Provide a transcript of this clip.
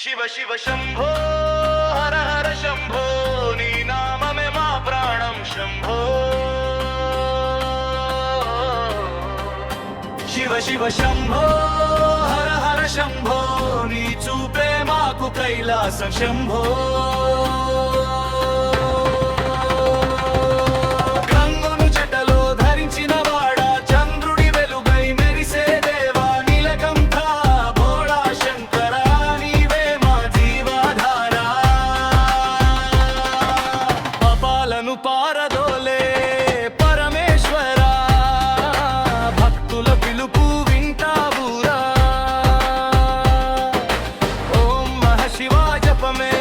శివ శివ శంభో హర హర శంభో నీ నామమే మా ప్రాణం శంభో శివ శివ శంభో హర హర శంభో నీ చూపే మాకు కైలాసం శంభో పారదోలే పరమేశ్వరా భక్తుల పిలుపు వింటావురా ఓం మహ శివ జపమే